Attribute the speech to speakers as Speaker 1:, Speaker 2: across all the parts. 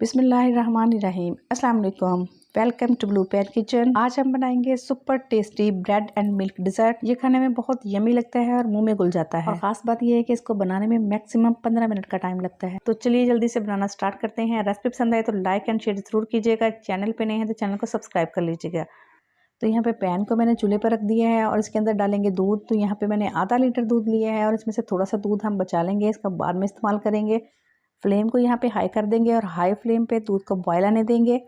Speaker 1: बिस्मिल्लाहिर्रहमानिर्रहीम। अस्सलाम वालेकुम। Welcome to blue pan kitchen. आज हम बनाएंगे super tasty bread and milk dessert. ये खाने में बहुत यमी लगता है और मुंह में घुल जाता है। और ख़ास बात ये है कि इसको बनाने में मैक्सिमम 15 मिनट का टाइम लगता है। तो चलिए जल्दी से बनाना स्टार्ट करते हैं। रेसिपी पसंद आए तो लाइक एंड शेयर जरूर कीजिएगा। चैनल पे नए हैं तो चैनल को सब्सक्राइब कर लीजिएगा। तो यहाँ पे पैन को मैंने चूल्हे पर रख दिया है और इसके अंदर डालेंगे दूध। तो यहाँ पे मैंने आधा लीटर दूध लिया है और इसमें से थोड़ा सा दूध हम बचा लेंगे, इसका बाद में इस्तेमाल करेंगे। फ्लेम को यहाँ पे हाई कर देंगे और हाई फ्लेम पे दूध को बॉयल आने देंगे।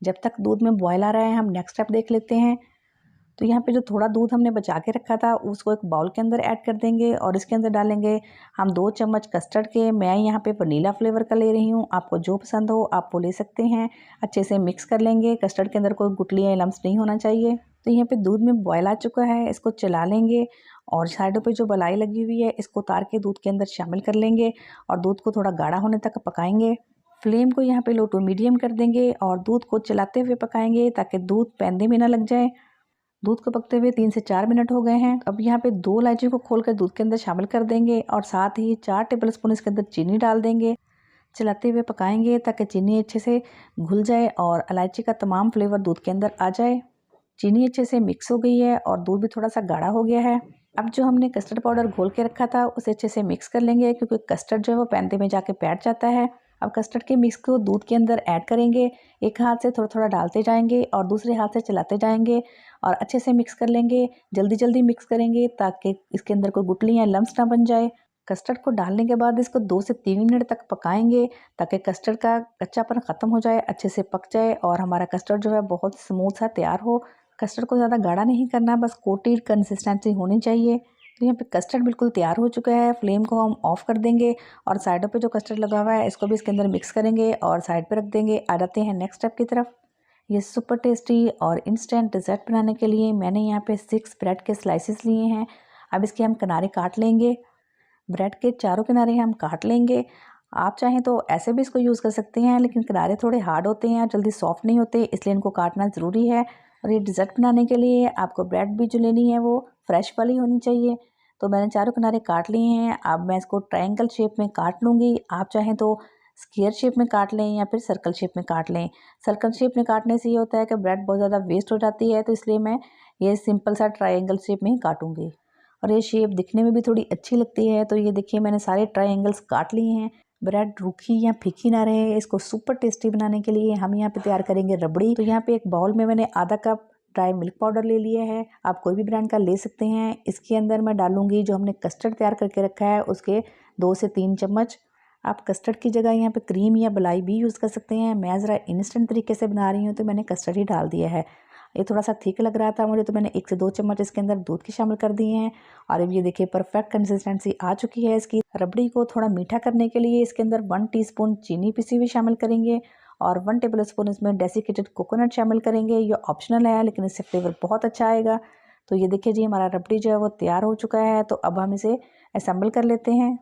Speaker 1: जब तक दूध में बॉयल आ रहा है हम नेक्स्ट स्टेप देख लेते हैं। तो यहाँ पे जो थोड़ा दूध हमने बचा के रखा था उसको एक बाउल के अंदर ऐड कर देंगे और इसके अंदर डालेंगे हम 2 चम्मच कस्टर्ड के। मैं यहाँ पे वनीला फ्लेवर का ले रही हूँ, आपको जो पसंद हो आप वो ले सकते हैं। अच्छे से मिक्स कर लेंगे, कस्टर्ड के अंदर कोई गुठली या लम्स नहीं होना चाहिए। तो यहाँ पे दूध में बॉयल आ चुका है, इसको चला लेंगे और साइडों पे जो मलाई लगी हुई है इसको उतार के दूध के अंदर शामिल कर लेंगे और दूध को थोड़ा गाढ़ा होने तक पकाएंगे। फ्लेम को यहाँ पे लो टू मीडियम कर देंगे और दूध को चलाते हुए पकाएंगे ताकि दूध पैंदे में ना लग जाए। दूध को पकते हुए 3 से 4 मिनट हो गए हैं। अब यहाँ पे 2 इलायची को खोलकर दूध के अंदर शामिल कर देंगे और साथ ही 4 टेबलस्पून इसके अंदर चीनी डाल देंगे। चलाते हुए पकाएंगे ताकि चीनी अच्छे से घुल जाए और इलायची का तमाम फ्लेवर दूध के अंदर आ जाए। चीनी अच्छे से मिक्स हो गई है और दूध भी थोड़ा सा गाढ़ा हो गया है। अब जो हमने कस्टर्ड पाउडर घोल के रखा था उसे अच्छे से मिक्स कर लेंगे क्योंकि कस्टर्ड जो है वो पैंते में जाके बैठ जाता है। अब कस्टर्ड के मिक्स को दूध के अंदर ऐड करेंगे, एक हाथ से थोड़ा थोड़ा डालते जाएंगे और दूसरे हाथ से चलाते जाएंगे और अच्छे से मिक्स कर लेंगे। जल्दी जल्दी मिक्स करेंगे ताकि इसके अंदर कोई गुठली या लम्स ना बन जाए। कस्टर्ड को डालने के बाद इसको 2 से 3 मिनट तक पकाएंगे ताकि कस्टर्ड का कच्चापन ख़त्म हो जाए, अच्छे से पक जाए और हमारा कस्टर्ड जो है बहुत स्मूथ सा तैयार हो। कस्टर्ड को ज़्यादा गाढ़ा नहीं करना, बस कोटेड कंसिस्टेंसी होनी चाहिए। तो यहाँ पे कस्टर्ड बिल्कुल तैयार हो चुका है। फ्लेम को हम ऑफ कर देंगे और साइडों पे जो कस्टर्ड लगा हुआ है इसको भी इसके अंदर मिक्स करेंगे और साइड पे रख देंगे। आ जाते हैं नेक्स्ट स्टेप की तरफ। ये सुपर टेस्टी और इंस्टेंट डिज़र्ट बनाने के लिए मैंने यहाँ पे 6 ब्रेड के स्लाइसेस लिए हैं। अब इसके हम किनारे काट लेंगे, ब्रेड के चारों किनारे हम काट लेंगे। आप चाहें तो ऐसे भी इसको यूज़ कर सकते हैं, लेकिन किनारे थोड़े हार्ड होते हैं, जल्दी सॉफ्ट नहीं होते, इसलिए इनको काटना ज़रूरी है। और ये डिज़र्ट बनाने के लिए आपको ब्रेड भी जो लेनी है वो फ्रेश वाली होनी चाहिए। तो मैंने चारों किनारे काट लिए हैं। अब मैं इसको ट्रायंगल शेप में काट लूँगी। आप चाहें तो स्क्वायर शेप में काट लें या फिर सर्कल शेप में काट लें। सर्कल शेप में काटने से ये होता है कि ब्रेड बहुत ज़्यादा वेस्ट हो जाती है, तो इसलिए मैं ये सिंपल सा ट्रायंगल शेप में ही काटूँगी और ये शेप दिखने में भी थोड़ी अच्छी लगती है। तो ये देखिए मैंने सारे ट्रायंगल्स काट लिए हैं। ब्रेड रूखी या फीकी ना रहे, इसको सुपर टेस्टी बनाने के लिए हम यहाँ पे तैयार करेंगे रबड़ी। तो यहाँ पे एक बाउल में मैंने आधा कप ड्राई मिल्क पाउडर ले लिया है, आप कोई भी ब्रांड का ले सकते हैं। इसके अंदर मैं डालूंगी जो हमने कस्टर्ड तैयार करके रखा है उसके 2 से 3 चम्मच। आप कस्टर्ड की जगह यहाँ पे क्रीम या मलाई भी यूज़ कर सकते हैं। मैं ज़रा इंस्टेंट तरीके से बना रही हूँ तो मैंने कस्टर्ड ही डाल दिया है। ये थोड़ा सा थिक लग रहा था मुझे, तो मैंने 1 से 2 चम्मच इसके अंदर दूध के शामिल कर दिए हैं और अब ये देखिए परफेक्ट कंसिस्टेंसी आ चुकी है इसकी। रबड़ी को थोड़ा मीठा करने के लिए इसके अंदर 1 टीस्पून चीनी पिसी हुई शामिल करेंगे और 1 टेबलस्पून इसमें डेसिकेटेड कोकोनट शामिल करेंगे। ये ऑप्शनल है लेकिन इससे फ्लेवर बहुत अच्छा आएगा। तो ये देखिए जी हमारा रबड़ी जो है वो तैयार हो चुका है। तो अब हम इसे असेंबल कर लेते हैं।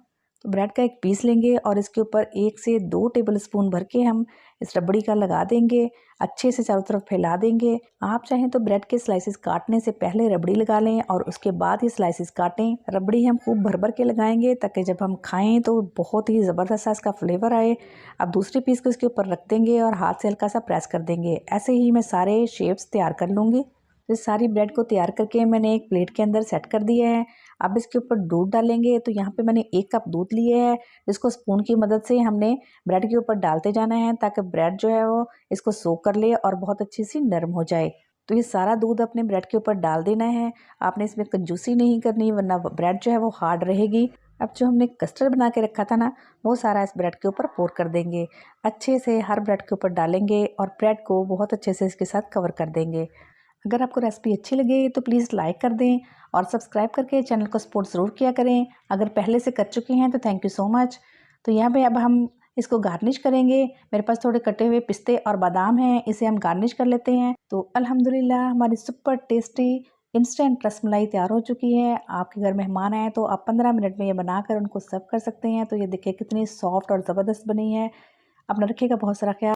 Speaker 1: तो ब्रेड का एक पीस लेंगे और इसके ऊपर 1 से 2 टेबलस्पून भर के हम इस रबड़ी का लगा देंगे, अच्छे से चारों तरफ फैला देंगे। आप चाहें तो ब्रेड के स्लाइसेस काटने से पहले रबड़ी लगा लें और उसके बाद ही स्लाइसेस काटें। रबड़ी हम खूब भर भर के लगाएंगे ताकि जब हम खाएं तो बहुत ही ज़बरदस्त सा इसका फ्लेवर आए। अब दूसरे पीस को इसके ऊपर रख देंगे और हाथ से हल्का सा प्रेस कर देंगे। ऐसे ही मैं सारे शेप्स तैयार कर लूँगी। तो सारी ब्रेड को तैयार करके मैंने एक प्लेट के अंदर सेट कर दिया है। अब इसके ऊपर दूध डालेंगे। तो यहाँ पे मैंने 1 कप दूध लिए है, जिसको स्पून की मदद से हमने ब्रेड के ऊपर डालते जाना है ताकि ब्रेड जो है वो इसको सोक कर ले और बहुत अच्छी सी नरम हो जाए। तो ये सारा दूध अपने ब्रेड के ऊपर डाल देना है, आपने इसमें कंजूसी नहीं करनी वरना ब्रेड जो है वो हार्ड रहेगी। अब जो हमने कस्टर्ड बना के रखा था ना वो सारा इस ब्रेड के ऊपर पोर कर देंगे। अच्छे से हर ब्रेड के ऊपर डालेंगे और ब्रेड को बहुत अच्छे से इसके साथ कवर कर देंगे। अगर आपको रेसिपी अच्छी लगे तो प्लीज़ लाइक कर दें और सब्सक्राइब करके चैनल को सपोर्ट ज़रूर किया करें। अगर पहले से कर चुके हैं तो थैंक यू सो मच। तो यहाँ पे अब हम इसको गार्निश करेंगे। मेरे पास थोड़े कटे हुए पिस्ते और बादाम हैं, इसे हम गार्निश कर लेते हैं। तो अल्हम्दुलिल्लाह हमारी सुपर टेस्टी इंस्टेंट रसमलाई तैयार हो चुकी है। आपके घर मेहमान आए तो आप 15 मिनट में ये बनाकर उनको सर्व कर सकते हैं। तो ये देखिए कितनी सॉफ्ट और ज़बरदस्त बनी है। अपना रखिएगा बहुत सारा ख्याल।